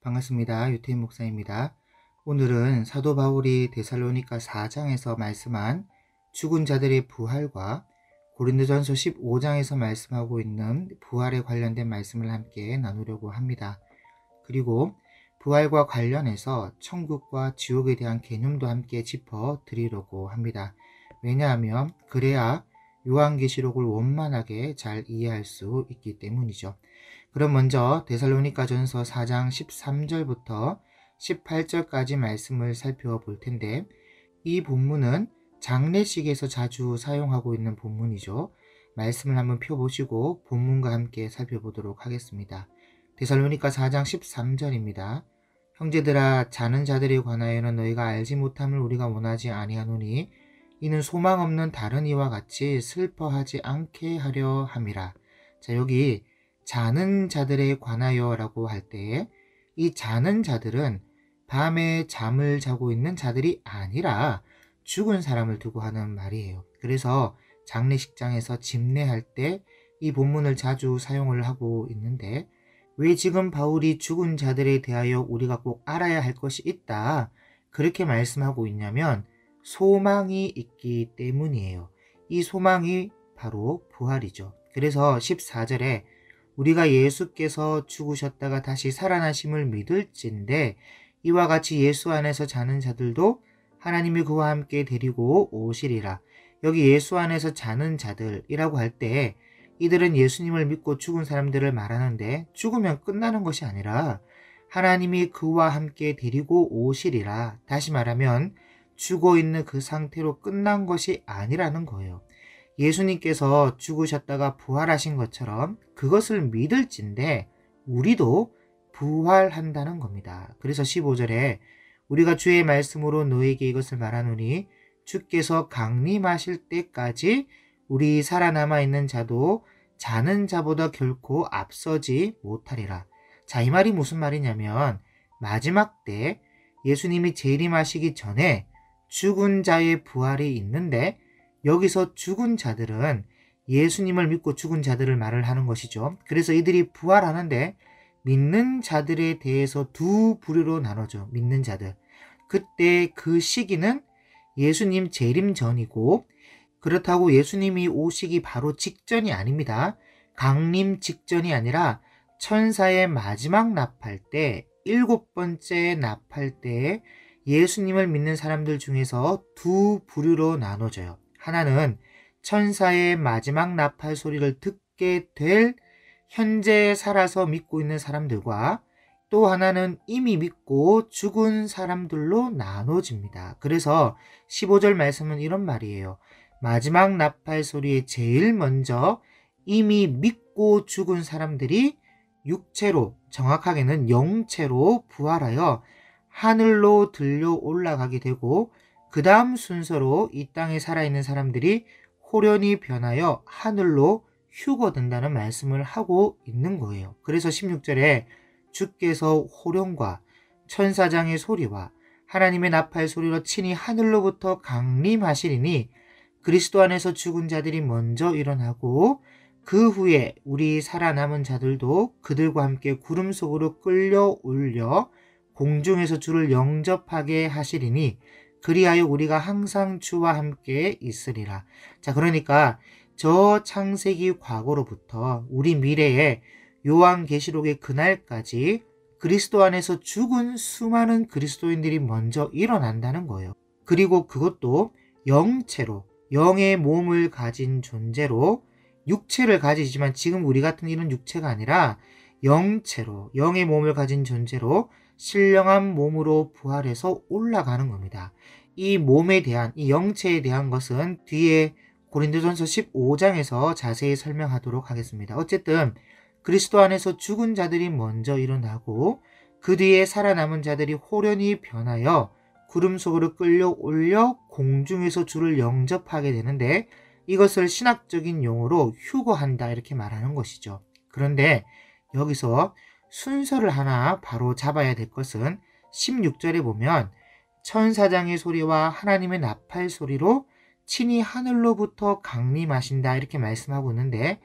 반갑습니다. 유태인 목사입니다. 오늘은 사도 바울이 데살로니가 4장에서 말씀한 죽은 자들의 부활과 고린도전서 15장에서 말씀하고 있는 부활에 관련된 말씀을 함께 나누려고 합니다. 그리고 부활과 관련해서 천국과 지옥에 대한 개념도 함께 짚어 드리려고 합니다. 왜냐하면 그래야 요한계시록을 원만하게 잘 이해할 수 있기 때문이죠. 그럼 먼저 데살로니가전서 4장 13절부터 18절까지 말씀을 살펴볼 텐데, 이 본문은 장례식에서 자주 사용하고 있는 본문이죠. 말씀을 한번 펴보시고 본문과 함께 살펴보도록 하겠습니다. 데살로니가 4장 13절입니다. 형제들아, 자는 자들에 관하여는 너희가 알지 못함을 우리가 원하지 아니하노니 이는 소망 없는 다른 이와 같이 슬퍼하지 않게 하려 함이라. 자, 여기 자는 자들에 관하여 라고 할 때 이 자는 자들은 밤에 잠을 자고 있는 자들이 아니라 죽은 사람을 두고 하는 말이에요. 그래서 장례식장에서 집례할 때 이 본문을 자주 사용을 하고 있는데, 왜 지금 바울이 죽은 자들에 대하여 우리가 꼭 알아야 할 것이 있다 그렇게 말씀하고 있냐면 소망이 있기 때문이에요. 이 소망이 바로 부활이죠. 그래서 14절에 우리가 예수께서 죽으셨다가 다시 살아나심을 믿을진데 이와 같이 예수 안에서 자는 자들도 하나님이 그와 함께 데리고 오시리라. 여기 예수 안에서 자는 자들이라고 할 때 이들은 예수님을 믿고 죽은 사람들을 말하는데, 죽으면 끝나는 것이 아니라 하나님이 그와 함께 데리고 오시리라. 다시 말하면 죽어 있는 그 상태로 끝난 것이 아니라는 거예요. 예수님께서 죽으셨다가 부활하신 것처럼 그것을 믿을진데 우리도 부활한다는 겁니다. 그래서 15절에 우리가 주의 말씀으로 너에게 이것을 말하노니 주께서 강림하실 때까지 우리 살아남아 있는 자도 자는 자보다 결코 앞서지 못하리라. 자, 이 말이 무슨 말이냐면 마지막 때 예수님이 재림하시기 전에 죽은 자의 부활이 있는데, 여기서 죽은 자들은 예수님을 믿고 죽은 자들을 말을 하는 것이죠. 그래서 이들이 부활하는데 믿는 자들에 대해서 두 부류로 나눠져. 믿는 자들. 그때 그 시기는 예수님 재림 전이고, 그렇다고 예수님이 오시기 바로 직전이 아닙니다. 강림 직전이 아니라 천사의 마지막 납할 때, 7번째 납할 때 예수님을 믿는 사람들 중에서 두 부류로 나눠져요. 하나는 천사의 마지막 납할 소리를 듣게 될 현재 살아서 믿고 있는 사람들과, 또 하나는 이미 믿고 죽은 사람들로 나눠집니다. 그래서 15절 말씀은 이런 말이에요. 마지막 납할 소리에 제일 먼저 이미 믿고 죽은 사람들이 육체로, 정확하게는 영체로 부활하여 하늘로 들려 올라가게 되고, 그 다음 순서로 이 땅에 살아있는 사람들이 호련히 변하여 하늘로 휴거된다는 말씀을 하고 있는 거예요. 그래서 16절에 주께서 호련과 천사장의 소리와 하나님의 나팔 소리로 친히 하늘로부터 강림하시리니 그리스도 안에서 죽은 자들이 먼저 일어나고 그 후에 우리 살아남은 자들도 그들과 함께 구름 속으로 끌려 올려 공중에서 주를 영접하게 하시리니 그리하여 우리가 항상 주와 함께 있으리라. 자, 그러니까 저 창세기 과거로부터 우리 미래에 요한계시록의 그날까지 그리스도 안에서 죽은 수많은 그리스도인들이 먼저 일어난다는 거예요. 그리고 그것도 영체로, 영의 몸을 가진 존재로, 육체를 가지지만 지금 우리 같은 이런 육체가 아니라 영체로, 영의 몸을 가진 존재로 신령한 몸으로 부활해서 올라가는 겁니다. 이 몸에 대한, 이 영체에 대한 것은 뒤에 고린도전서 15장에서 자세히 설명하도록 하겠습니다. 어쨌든 그리스도 안에서 죽은 자들이 먼저 일어나고 그 뒤에 살아남은 자들이 호련히 변하여 구름 속으로 끌려 올려 공중에서 주를 영접하게 되는데, 이것을 신학적인 용어로 휴거한다 이렇게 말하는 것이죠. 그런데 여기서 순서를 하나 바로 잡아야 될 것은 16절에 보면 천사장의 소리와 하나님의 나팔 소리로 친히 하늘로부터 강림하신다 이렇게 말씀하고 있는데,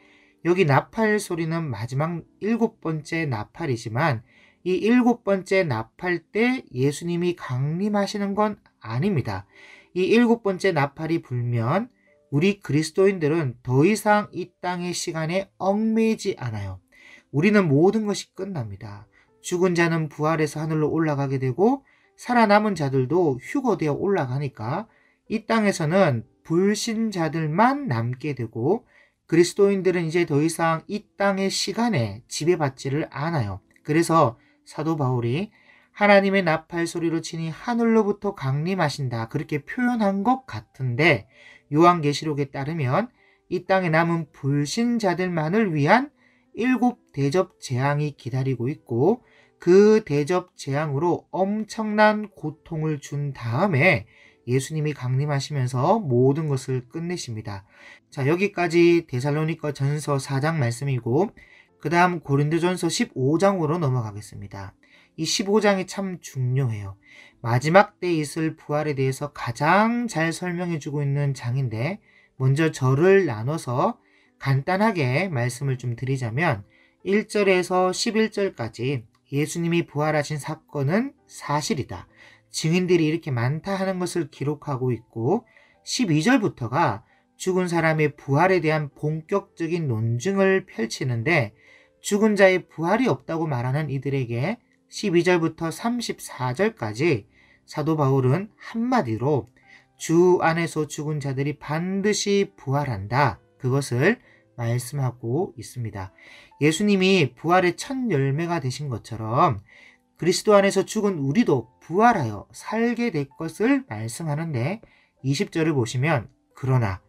여기 나팔 소리는 마지막 7번째 나팔이지만 이 일곱 번째 나팔 때 예수님이 강림하시는 건 아닙니다. 이 일곱 번째 나팔이 불면 우리 그리스도인들은 더 이상 이 땅의 시간에 얽매이지 않아요. 우리는 모든 것이 끝납니다. 죽은 자는 부활해서 하늘로 올라가게 되고 살아남은 자들도 휴거되어 올라가니까 이 땅에서는 불신자들만 남게 되고 그리스도인들은 이제 더 이상 이 땅의 시간에 지배받지를 않아요. 그래서 사도 바울이 하나님의 나팔 소리로 치니 하늘로부터 강림하신다 그렇게 표현한 것 같은데 요한계시록에 따르면 이 땅에 남은 불신자들만을 위한 일곱 대접 재앙이 기다리고 있고 그 대접 재앙으로 엄청난 고통을 준 다음에 예수님이 강림하시면서 모든 것을 끝내십니다. 자, 여기까지 데살로니가 전서 4장 말씀이고 그 다음 고린도전서 15장으로 넘어가겠습니다. 이 15장이 참 중요해요. 마지막 때 있을 부활에 대해서 가장 잘 설명해주고 있는 장인데 먼저 절을 나눠서 간단하게 말씀을 좀 드리자면 1절에서 11절까지 예수님이 부활하신 사건은 사실이다. 증인들이 이렇게 많다 하는 것을 기록하고 있고 12절부터가 죽은 사람의 부활에 대한 본격적인 논증을 펼치는데 죽은 자의 부활이 없다고 말하는 이들에게 12절부터 34절까지 사도 바울은 한마디로 주 안에서 죽은 자들이 반드시 부활한다. 그것을 말씀하고 있습니다. 예수님이 부활의 첫 열매가 되신 것처럼 그리스도 안에서 죽은 우리도 부활하여 살게 될 것을 말씀하는데 20절을 보시면 그러나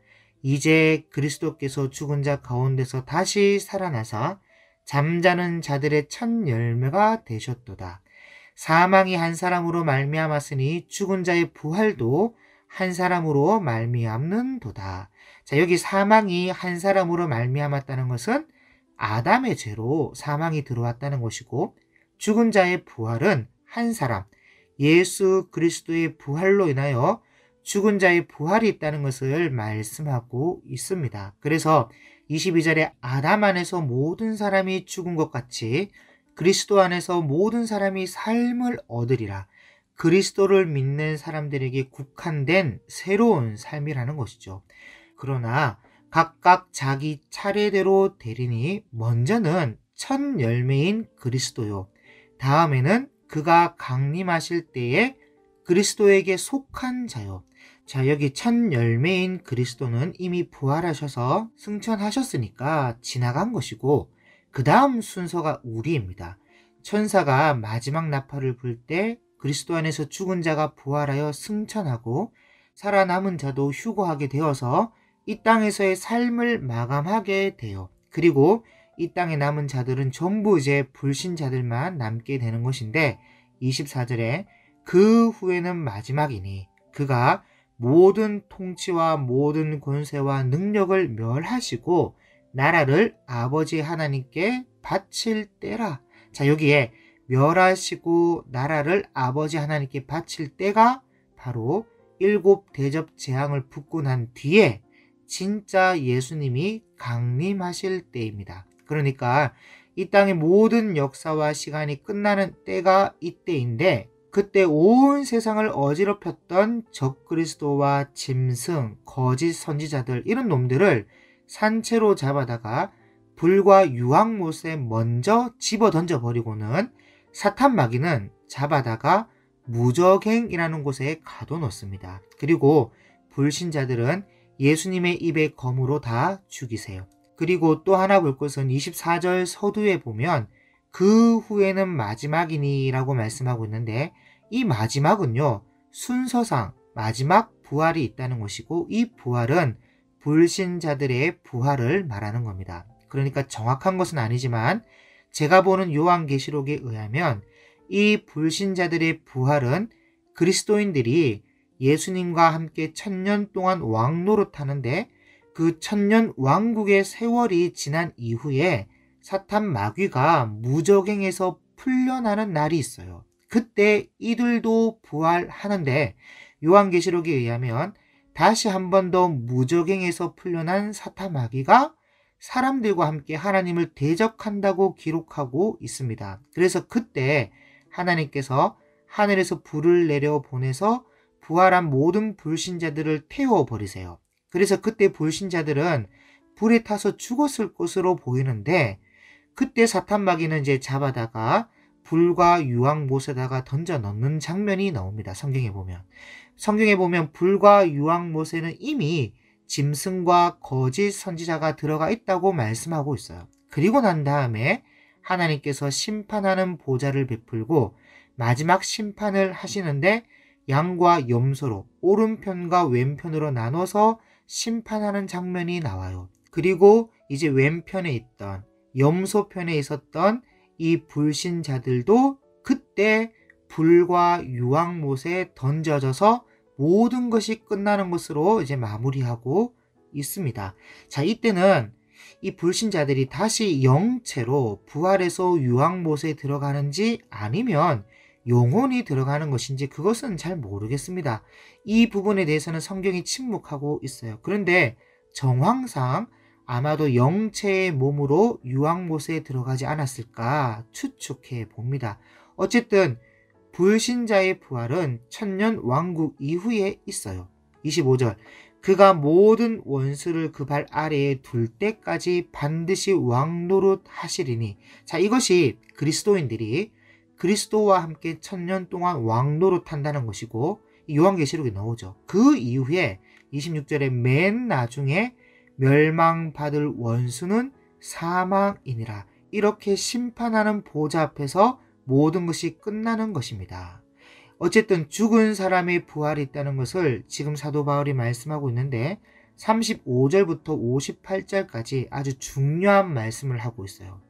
이제 그리스도께서 죽은 자 가운데서 다시 살아나사 잠자는 자들의 첫 열매가 되셨도다. 사망이 한 사람으로 말미암았으니 죽은 자의 부활도 한 사람으로 말미암는도다. 자, 여기 사망이 한 사람으로 말미암았다는 것은 아담의 죄로 사망이 들어왔다는 것이고 죽은 자의 부활은 한 사람, 예수 그리스도의 부활로 인하여 죽은 자의 부활이 있다는 것을 말씀하고 있습니다. 그래서 22절에 아담 안에서 모든 사람이 죽은 것 같이 그리스도 안에서 모든 사람이 삶을 얻으리라. 그리스도를 믿는 사람들에게 국한된 새로운 삶이라는 것이죠. 그러나 각각 자기 차례대로 되리니 먼저는 첫 열매인 그리스도요. 다음에는 그가 강림하실 때에 그리스도에게 속한 자요. 자, 여기 첫 열매인 그리스도는 이미 부활하셔서 승천하셨으니까 지나간 것이고 그 다음 순서가 우리입니다. 천사가 마지막 나팔을 불 때 그리스도 안에서 죽은 자가 부활하여 승천하고 살아남은 자도 휴거하게 되어서 이 땅에서의 삶을 마감하게 돼요. 그리고 이 땅에 남은 자들은 전부 이제 불신자들만 남게 되는 것인데 24절에 그 후에는 마지막이니 그가 모든 통치와 모든 권세와 능력을 멸하시고 나라를 아버지 하나님께 바칠 때라. 자, 여기에 멸하시고 나라를 아버지 하나님께 바칠 때가 바로 일곱 대접 재앙을 붙고 난 뒤에 진짜 예수님이 강림하실 때입니다. 그러니까 이 땅의 모든 역사와 시간이 끝나는 때가 이때인데 그때 온 세상을 어지럽혔던 적그리스도와 짐승, 거짓 선지자들 이런 놈들을 산채로 잡아다가 불과 유황못에 먼저 집어 던져버리고는 사탄 마귀는 잡아다가 무적행이라는 곳에 가둬놓습니다. 그리고 불신자들은 예수님의 입에 검으로 다 죽이세요. 그리고 또 하나 볼 것은 24절 서두에 보면 그 후에는 마지막이니 라고 말씀하고 있는데 이 마지막은요 순서상 마지막 부활이 있다는 것이고 이 부활은 불신자들의 부활을 말하는 겁니다. 그러니까 정확한 것은 아니지만 제가 보는 요한계시록에 의하면 이 불신자들의 부활은 그리스도인들이 예수님과 함께 1000년 동안 왕노릇하는데 그 1000년 왕국의 세월이 지난 이후에 사탄 마귀가 무적행에서 풀려나는 날이 있어요. 그때 이들도 부활하는데 요한계시록에 의하면 다시 한 번 더 무적행에서 풀려난 사탄 마귀가 사람들과 함께 하나님을 대적한다고 기록하고 있습니다. 그래서 그때 하나님께서 하늘에서 불을 내려 보내서 부활한 모든 불신자들을 태워버리세요. 그래서 그때 불신자들은 불에 타서 죽었을 것으로 보이는데, 그때 사탄 마귀는 이제 잡아다가 불과 유황못에다가 던져 넣는 장면이 나옵니다. 성경에 보면 불과 유황못에는 이미 짐승과 거짓 선지자가 들어가 있다고 말씀하고 있어요. 그리고 난 다음에 하나님께서 심판하는 보좌를 베풀고 마지막 심판을 하시는데, 양과 염소로 오른편과 왼편으로 나눠서 심판하는 장면이 나와요. 그리고 이제 왼편에 있던, 염소 편에 있었던 이 불신자들도 그때 불과 유황못에 던져져서 모든 것이 끝나는 것으로 이제 마무리하고 있습니다. 자, 이때는 이 불신자들이 다시 영체로 부활해서 유황못에 들어가는지 아니면 영혼이 들어가는 것인지 그것은 잘 모르겠습니다. 이 부분에 대해서는 성경이 침묵하고 있어요. 그런데 정황상 아마도 영체의 몸으로 유황못에 들어가지 않았을까 추측해 봅니다. 어쨌든 불신자의 부활은 천년 왕국 이후에 있어요. 25절, 그가 모든 원수를 그 발 아래에 둘 때까지 반드시 왕노릇 하시리니. 자, 이것이 그리스도인들이 그리스도와 함께 천년 동안 왕노릇 한다는 것이고, 요한계시록에 나오죠. 그 이후에 26절에 맨 나중에 멸망받을 원수는 사망이니라. 이렇게 심판하는 보좌 앞에서 모든 것이 끝나는 것입니다. 어쨌든 죽은 사람의 부활이 있다는 것을 지금 사도 바울이 말씀하고 있는데 35절부터 58절까지 아주 중요한 말씀을 하고 있어요.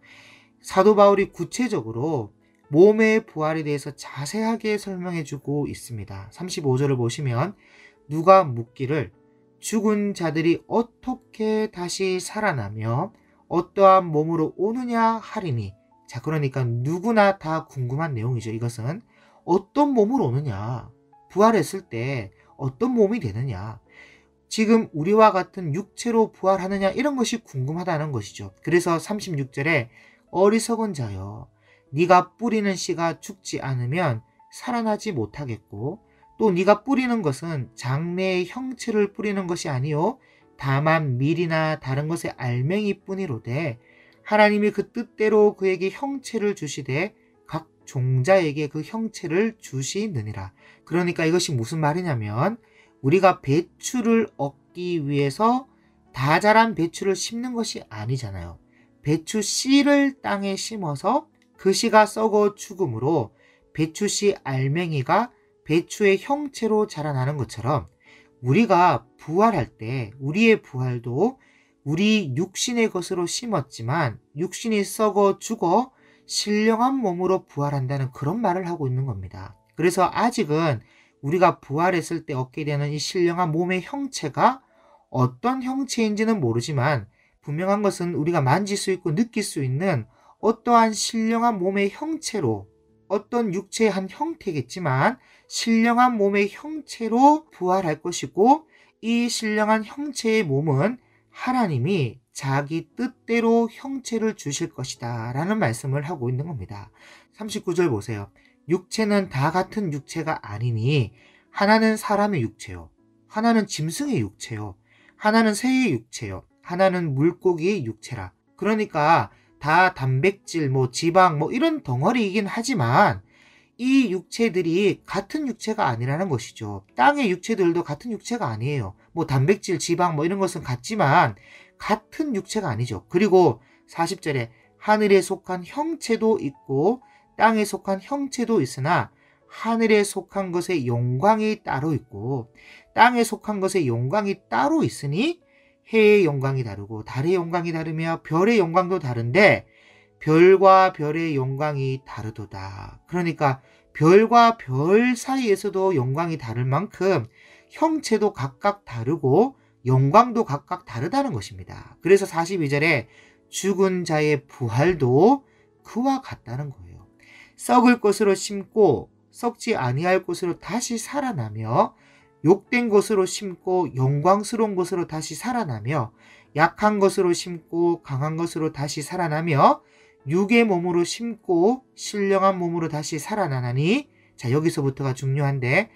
사도 바울이 구체적으로 몸의 부활에 대해서 자세하게 설명해 주고 있습니다. 35절을 보시면 누가 묻기를 죽은 자들이 어떻게 다시 살아나며 어떠한 몸으로 오느냐 하리니. 자, 그러니까 누구나 다 궁금한 내용이죠. 이것은 어떤 몸으로 오느냐, 부활했을 때 어떤 몸이 되느냐, 지금 우리와 같은 육체로 부활하느냐, 이런 것이 궁금하다는 것이죠. 그래서 36절에 어리석은 자여, 네가 뿌리는 씨가 죽지 않으면 살아나지 못하겠고, 또 네가 뿌리는 것은 장래의 형체를 뿌리는 것이 아니요 다만 밀이나 다른 것의 알맹이 뿐이로되 하나님이 그 뜻대로 그에게 형체를 주시되 각 종자에게 그 형체를 주시느니라. 그러니까 이것이 무슨 말이냐면, 우리가 배추를 얻기 위해서 다 자란 배추를 심는 것이 아니잖아요. 배추 씨를 땅에 심어서 그 씨가 썩어 죽음으로 배추 씨 알맹이가 배추의 형체로 자라나는 것처럼, 우리가 부활할 때 우리의 부활도 우리 육신의 것으로 심었지만 육신이 썩어 죽어 신령한 몸으로 부활한다는 그런 말을 하고 있는 겁니다. 그래서 아직은 우리가 부활했을 때 얻게 되는 이 신령한 몸의 형체가 어떤 형체인지는 모르지만, 분명한 것은 우리가 만질 수 있고 느낄 수 있는 어떠한 신령한 몸의 형체로, 어떤 육체의 한 형태겠지만 신령한 몸의 형체로 부활할 것이고, 이 신령한 형체의 몸은 하나님이 자기 뜻대로 형체를 주실 것이다 라는 말씀을 하고 있는 겁니다. 39절 보세요. 육체는 다 같은 육체가 아니니 하나는 사람의 육체요, 하나는 짐승의 육체요, 하나는 새의 육체요, 하나는 물고기의 육체라. 그러니까 다 단백질, 지방, 이런 덩어리이긴 하지만 이 육체들이 같은 육체가 아니라는 것이죠. 땅의 육체들도 같은 육체가 아니에요. 단백질, 지방, 이런 것은 같지만 같은 육체가 아니죠. 그리고 40절에 하늘에 속한 형체도 있고 땅에 속한 형체도 있으나 하늘에 속한 것의 영광이 따로 있고 땅에 속한 것의 영광이 따로 있으니 해의 영광이 다르고 달의 영광이 다르며 별의 영광도 다른데 별과 별의 영광이 다르도다. 그러니까 별과 별 사이에서도 영광이 다를 만큼 형체도 각각 다르고 영광도 각각 다르다는 것입니다. 그래서 42절에 죽은 자의 부활도 그와 같다는 거예요. 썩을 것으로 심고 썩지 아니할 것으로 다시 살아나며 욕된 것으로 심고 영광스러운 것으로 다시 살아나며 약한 것으로 심고 강한 것으로 다시 살아나며 육의 몸으로 심고 신령한 몸으로 다시 살아나나니, 자, 여기서부터가 중요한데,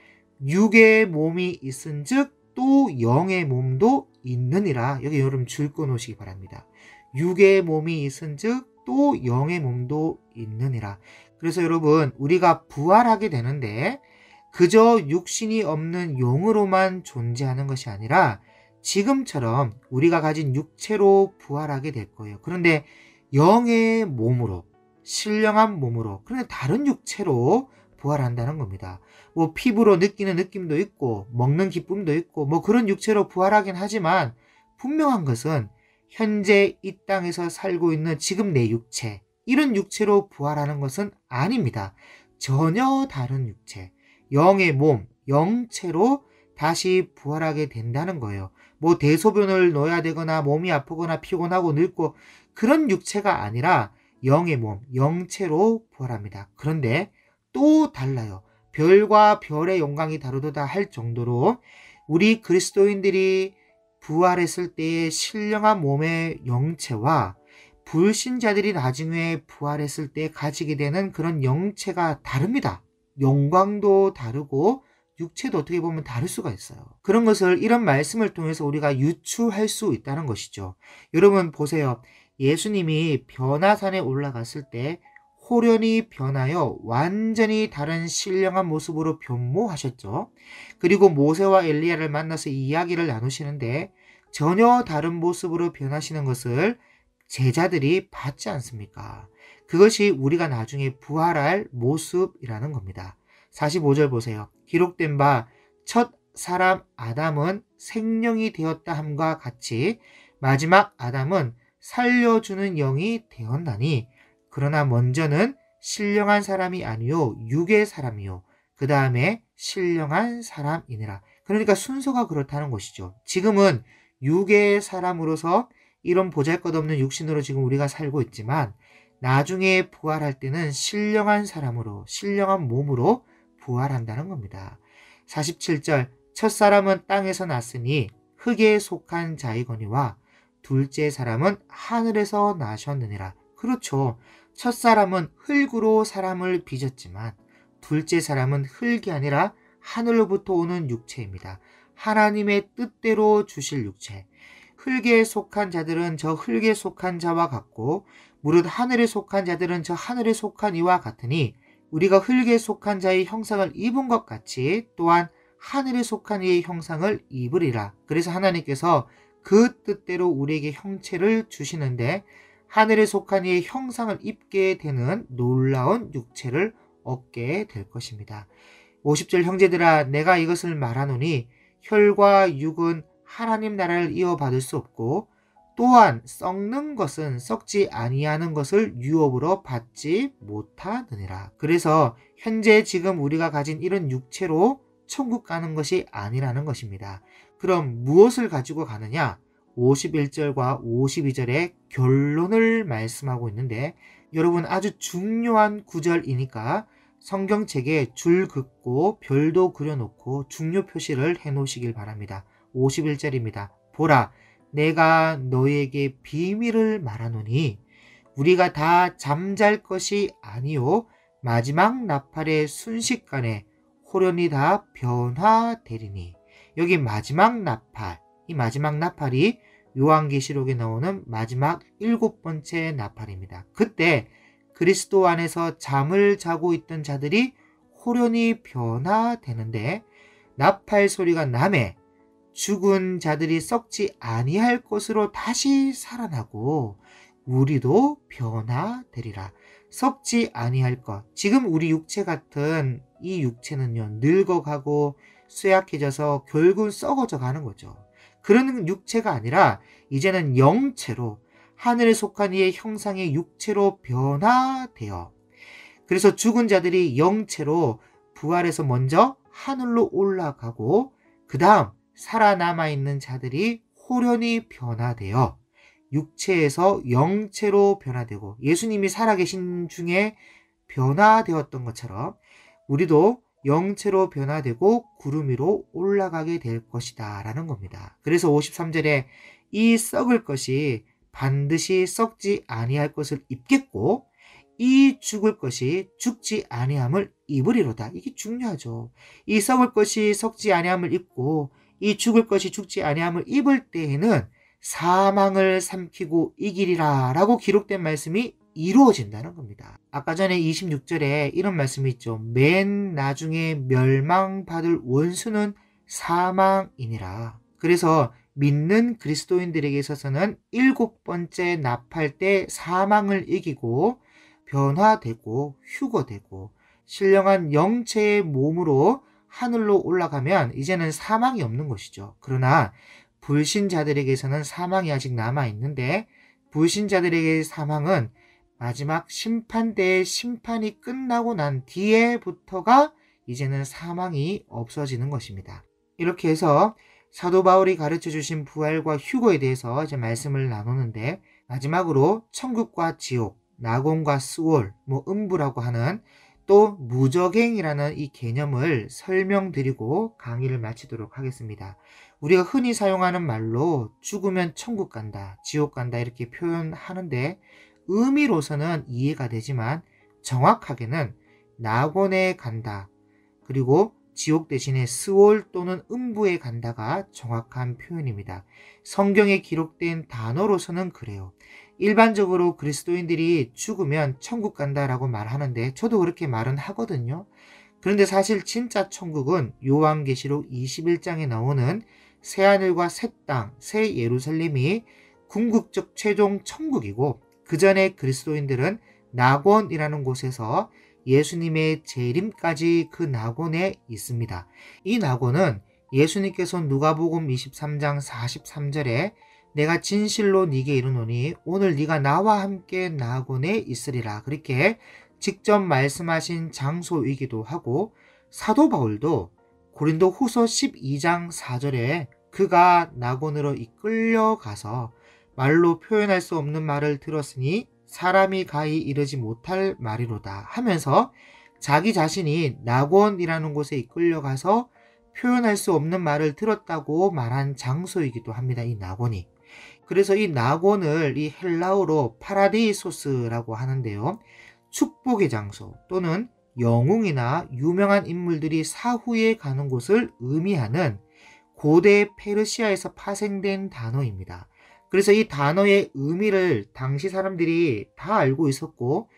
육의 몸이 있은즉 또 영의 몸도 있느니라. 여기 여러분 줄 꺼놓으시기 바랍니다. 육의 몸이 있은즉 또 영의 몸도 있느니라. 그래서 여러분, 우리가 부활하게 되는데 그저 육신이 없는 영으로만 존재하는 것이 아니라 지금처럼 우리가 가진 육체로 부활하게 될 거예요. 그런데 영의 몸으로, 신령한 몸으로, 그런데 다른 육체로 부활한다는 겁니다. 뭐 피부로 느끼는 느낌도 있고 먹는 기쁨도 있고 뭐 그런 육체로 부활하긴 하지만, 분명한 것은 현재 이 땅에서 살고 있는 지금 내 육체, 이런 육체로 부활하는 것은 아닙니다. 전혀 다른 육체, 영의 몸, 영체로 다시 부활하게 된다는 거예요. 뭐 대소변을 넣어야 되거나 몸이 아프거나 피곤하고 늙고 그런 육체가 아니라 영의 몸, 영체로 부활합니다. 그런데 또 달라요. 별과 별의 영광이 다르도다 할 정도로 우리 그리스도인들이 부활했을 때의 신령한 몸의 영체와 불신자들이 나중에 부활했을 때 가지게 되는 그런 영체가 다릅니다. 영광도 다르고 육체도 어떻게 보면 다를 수가 있어요. 그런 것을 이런 말씀을 통해서 우리가 유추할 수 있다는 것이죠. 여러분 보세요. 예수님이 변화산에 올라갔을 때 호련히 변하여 완전히 다른 신령한 모습으로 변모하셨죠. 그리고 모세와 엘리야를 만나서 이야기를 나누시는데 전혀 다른 모습으로 변하시는 것을 제자들이 봤지 않습니까? 그것이 우리가 나중에 부활할 모습이라는 겁니다. 45절 보세요. 기록된 바 첫 사람 아담은 생명이 되었다 함과 같이 마지막 아담은 살려주는 영이 되었나니, 그러나 먼저는 신령한 사람이 아니요 육의 사람이요 그 다음에 신령한 사람이니라. 그러니까 순서가 그렇다는 것이죠. 지금은 육의 사람으로서 이런 보잘것없는 육신으로 지금 우리가 살고 있지만 나중에 부활할 때는 신령한 사람으로, 신령한 몸으로 부활한다는 겁니다. 47절, 첫사람은 땅에서 났으니 흙에 속한 자이거니와 둘째 사람은 하늘에서 나셨느니라. 그렇죠. 첫사람은 흙으로 사람을 빚었지만 둘째 사람은 흙이 아니라 하늘로부터 오는 육체입니다. 하나님의 뜻대로 주실 육체. 흙에 속한 자들은 저 흙에 속한 자와 같고 무릇 하늘에 속한 자들은 저 하늘에 속한 이와 같으니, 우리가 흙에 속한 자의 형상을 입은 것 같이 또한 하늘에 속한 이의 형상을 입으리라. 그래서 하나님께서 그 뜻대로 우리에게 형체를 주시는데 하늘에 속한 이의 형상을 입게 되는 놀라운 육체를 얻게 될 것입니다. 50절, 형제들아 내가 이것을 말하노니 혈과 육은 하나님 나라를 이어받을 수 없고 또한 썩는 것은 썩지 아니하는 것을 유업으로 받지 못하느니라. 그래서 현재 지금 우리가 가진 이런 육체로 천국 가는 것이 아니라는 것입니다. 그럼 무엇을 가지고 가느냐? 51절과 52절의 결론을 말씀하고 있는데, 여러분 아주 중요한 구절이니까 성경책에 줄 긋고 별도 그려놓고 중요 표시를 해놓으시길 바랍니다. 51절입니다. 보라, 내가 너에게 비밀을 말하노니 우리가 다 잠잘 것이 아니요 마지막 나팔의 순식간에 호련히 다 변화되리니. 여기 마지막 나팔, 이 마지막 나팔이 요한계시록에 나오는 마지막 7번째 나팔입니다. 그때 그리스도 안에서 잠을 자고 있던 자들이 호련히 변화되는데, 나팔 소리가 나매 죽은 자들이 썩지 아니할 것으로 다시 살아나고 우리도 변화되리라. 썩지 아니할 것. 지금 우리 육체 같은 이 육체는요, 늙어가고 쇠약해져서 결국은 썩어져 가는 거죠. 그런 육체가 아니라 이제는 영체로, 하늘에 속한 이의 형상의 육체로 변화되어, 그래서 죽은 자들이 영체로 부활해서 먼저 하늘로 올라가고 그 다음 살아남아 있는 자들이 호련히 변화되어 육체에서 영체로 변화되고, 예수님이 살아계신 중에 변화되었던 것처럼 우리도 영체로 변화되고 구름 위로 올라가게 될 것이다 라는 겁니다. 그래서 53절에 이 썩을 것이 반드시 썩지 아니할 것을 입겠고 이 죽을 것이 죽지 아니함을 입으리로다. 이게 중요하죠. 이 썩을 것이 썩지 아니함을 입고 이 죽을 것이 죽지 아니함을 입을 때에는 사망을 삼키고 이기리라 라고 기록된 말씀이 이루어진다는 겁니다. 아까 전에 26절에 이런 말씀이 있죠. 맨 나중에 멸망받을 원수는 사망이니라. 그래서 믿는 그리스도인들에게 있어서는 7번째 납할 때 사망을 이기고 변화되고 휴거되고 신령한 영체의 몸으로 하늘로 올라가면 이제는 사망이 없는 것이죠. 그러나 불신자들에게서는 사망이 아직 남아있는데 불신자들에게 사망은 마지막 심판대의 심판이 끝나고 난 뒤에부터가 이제는 사망이 없어지는 것입니다. 이렇게 해서 사도 바울이 가르쳐 주신 부활과 휴거에 대해서 이제 말씀을 나누는데 마지막으로 천국과 지옥, 낙원과 스올, 음부라고 하는 또 무적행이라는 이 개념을 설명드리고 강의를 마치도록 하겠습니다. 우리가 흔히 사용하는 말로 죽으면 천국 간다, 지옥 간다 이렇게 표현하는데 의미로서는 이해가 되지만 정확하게는 낙원에 간다, 그리고 지옥 대신에 스올 또는 음부에 간다가 정확한 표현입니다. 성경에 기록된 단어로서는 그래요. 일반적으로 그리스도인들이 죽으면 천국 간다라고 말하는데 저도 그렇게 말은 하거든요. 그런데 사실 진짜 천국은 요한계시록 21장에 나오는 새하늘과 새 땅, 새 예루살렘이 궁극적 최종 천국이고 그 전에 그리스도인들은 낙원이라는 곳에서 예수님의 재림까지 그 낙원에 있습니다. 이 낙원은 예수님께서 누가복음 23장 43절에 내가 진실로 네게 이르노니 오늘 네가 나와 함께 낙원에 있으리라 그렇게 직접 말씀하신 장소이기도 하고 사도 바울도 고린도 후서 12장 4절에 그가 낙원으로 이끌려가서 말로 표현할 수 없는 말을 들었으니 사람이 가히 이르지 못할 말이로다 하면서 자기 자신이 낙원이라는 곳에 이끌려가서 표현할 수 없는 말을 들었다고 말한 장소이기도 합니다. 이 낙원이. 그래서 이 낙원을 이 헬라어로 파라데이소스라고 하는데요. 축복의 장소 또는 영웅이나 유명한 인물들이 사후에 가는 곳을 의미하는 고대 페르시아에서 파생된 단어입니다. 그래서 이 단어의 의미를 당시 사람들이 다 알고 있었고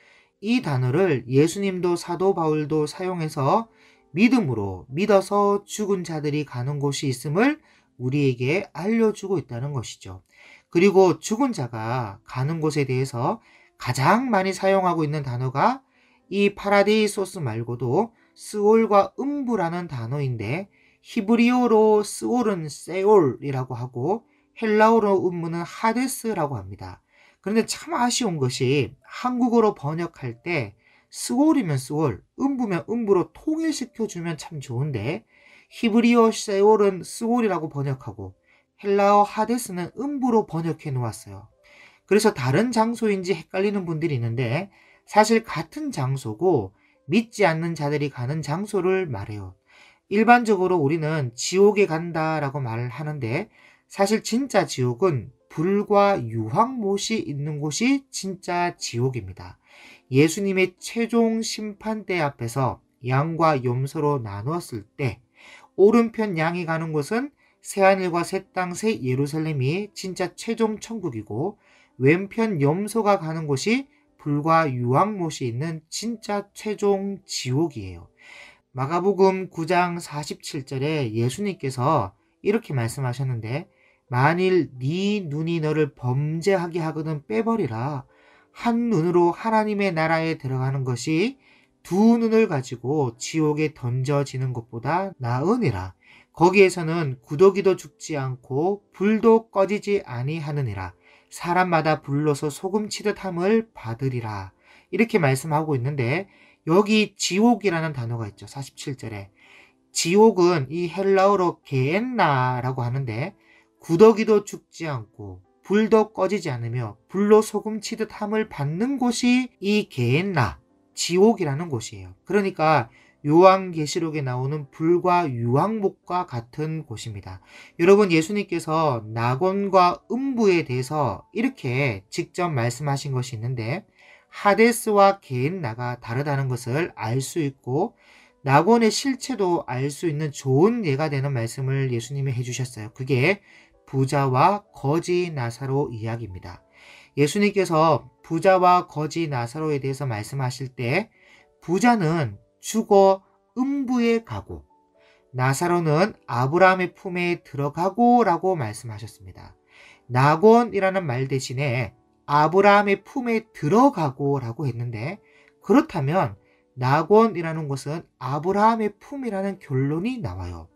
이 단어를 예수님도 사도 바울도 사용해서 믿음으로 믿어서 죽은 자들이 가는 곳이 있음을 우리에게 알려주고 있다는 것이죠. 그리고 죽은 자가 가는 곳에 대해서 가장 많이 사용하고 있는 단어가 이 파라데이소스 말고도 스올과 음부라는 단어인데 히브리어로 스올은 세올이라고 하고 헬라어로 음부는 하데스라고 합니다. 그런데 참 아쉬운 것이 한국어로 번역할 때 스올이면 스올, 음부면 음부로 통일시켜주면 참 좋은데 히브리어 세올은 스올이라고 번역하고 헬라어 하데스는 음부로 번역해 놓았어요. 그래서 다른 장소인지 헷갈리는 분들이 있는데 사실 같은 장소고 믿지 않는 자들이 가는 장소를 말해요. 일반적으로 우리는 지옥에 간다라고 말을 하는데 사실 진짜 지옥은 불과 유황못이 있는 곳이 진짜 지옥입니다. 예수님의 최종 심판대 앞에서 양과 염소로 나누었을 때 오른편 양이 가는 곳은 새하늘과 새 땅, 새 예루살렘이 진짜 최종 천국이고 왼편 염소가 가는 곳이 불과 유황못이 있는 진짜 최종 지옥이에요. 마가복음 9장 47절에 예수님께서 이렇게 말씀하셨는데 만일 네 눈이 너를 범죄하게 하거든 빼버리라. 한 눈으로 하나님의 나라에 들어가는 것이 두 눈을 가지고 지옥에 던져지는 것보다 나으니라. 거기에서는 구더기도 죽지 않고 불도 꺼지지 아니하느니라. 사람마다 불러서 소금치듯 함을 받으리라. 이렇게 말씀하고 있는데 여기 지옥이라는 단어가 있죠. 47절에. 지옥은 이 헬라어로 게엔나라고 하는데 구더기도 죽지 않고 불도 꺼지지 않으며 불로 소금치듯 함을 받는 곳이 이 게엔나, 지옥이라는 곳이에요. 그러니까 요한계시록에 나오는 불과 유황목과 같은 곳입니다. 여러분, 예수님께서 낙원과 음부에 대해서 이렇게 직접 말씀하신 것이 있는데, 하데스와 게인나가 다르다는 것을 알 수 있고 낙원의 실체도 알 수 있는 좋은 예가 되는 말씀을 예수님이 해주셨어요. 그게 부자와 거지 나사로 이야기입니다. 예수님께서 부자와 거지 나사로에 대해서 말씀하실 때 부자는 죽어 음부에 가고 나사로는 아브라함의 품에 들어가고 라고 말씀하셨습니다. 낙원이라는 말 대신에 아브라함의 품에 들어가고 라고 했는데, 그렇다면 낙원이라는 것은 아브라함의 품이라는 결론이 나와요.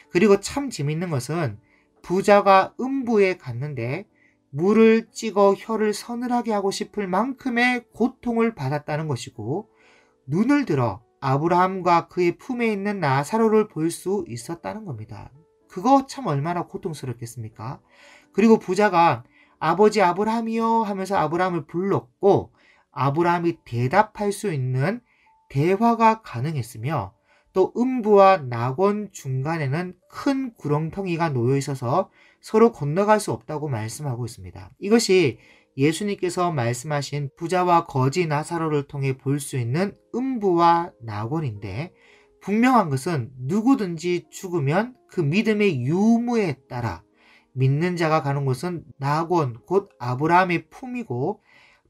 그리고 참 재밌는 것은 부자가 음부에 갔는데 물을 찍어 혀를 서늘하게 하고 싶을 만큼의 고통을 받았다는 것이고, 눈을 들어 아브라함과 그의 품에 있는 나사로를 볼 수 있었다는 겁니다. 그거 참 얼마나 고통스럽겠습니까? 그리고 부자가 아버지 아브라함이요 하면서 아브라함을 불렀고 아브라함이 대답할 수 있는 대화가 가능했으며, 또 음부와 낙원 중간에는 큰 구렁텅이가 놓여 있어서 서로 건너갈 수 없다고 말씀하고 있습니다. 이것이 예수님께서 말씀하신 부자와 거지 나사로를 통해 볼 수 있는 음부와 낙원인데, 분명한 것은 누구든지 죽으면 그 믿음의 유무에 따라 믿는 자가 가는 곳은 낙원, 곧 아브라함의 품이고,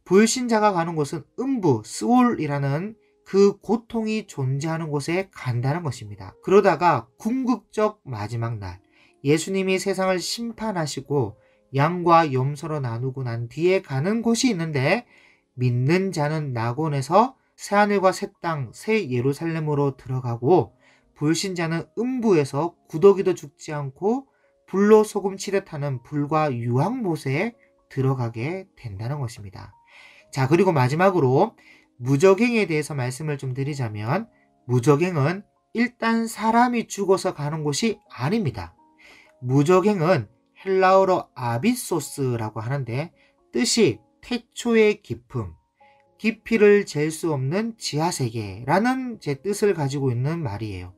불신자가 가는 곳은 음부, 스올이라는 그 고통이 존재하는 곳에 간다는 것입니다. 그러다가 궁극적 마지막 날, 예수님이 세상을 심판하시고 양과 염소로 나누고 난 뒤에 가는 곳이 있는데, 믿는 자는 낙원에서 새하늘과 새 땅, 새 예루살렘으로 들어가고, 불신자는 음부에서 구더기도 죽지 않고 불로 소금치듯 하는 불과 유황못에 들어가게 된다는 것입니다. 자, 그리고 마지막으로 무적행에 대해서 말씀을 좀 드리자면, 무적행은 일단 사람이 죽어서 가는 곳이 아닙니다. 무적행은 헬라어로 아비소스라고 하는데, 뜻이 태초의 깊음, 깊이를 잴 수 없는 지하세계라는 제 뜻을 가지고 있는 말이에요.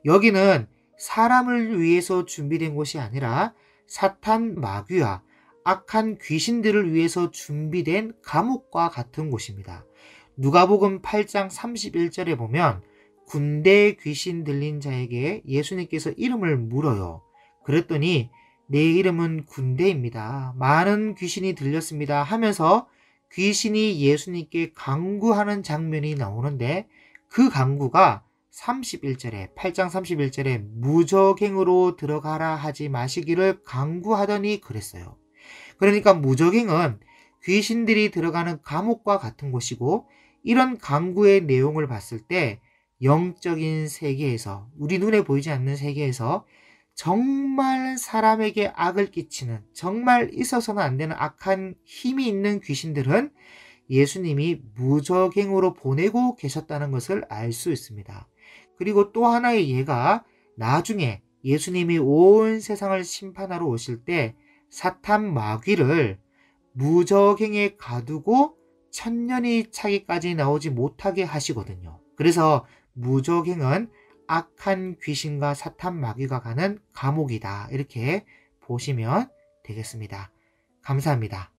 여기는 사람을 위해서 준비된 곳이 아니라 사탄 마귀와 악한 귀신들을 위해서 준비된 감옥과 같은 곳입니다. 누가복음 8장 31절에 보면 군대 귀신 들린 자에게 예수님께서 이름을 물어요. 그랬더니 내 이름은 군대입니다. 많은 귀신이 들렸습니다 하면서 귀신이 예수님께 강구하는 장면이 나오는데, 그 강구가 31절에 8장 31절에 무적행으로 들어가라 하지 마시기를 강구하더니 그랬어요. 그러니까 무적행은 귀신들이 들어가는 감옥과 같은 곳이고, 이런 강구의 내용을 봤을 때 영적인 세계에서, 우리 눈에 보이지 않는 세계에서 정말 사람에게 악을 끼치는, 정말 있어서는 안 되는 악한 힘이 있는 귀신들은 예수님이 무적행으로 보내고 계셨다는 것을 알 수 있습니다. 그리고 또 하나의 예가, 나중에 예수님이 온 세상을 심판하러 오실 때 사탄 마귀를 무적행에 가두고 천년이 차기까지 나오지 못하게 하시거든요. 그래서 무적행은 악한 귀신과 사탄 마귀가 가는 감옥이다, 이렇게 보시면 되겠습니다. 감사합니다.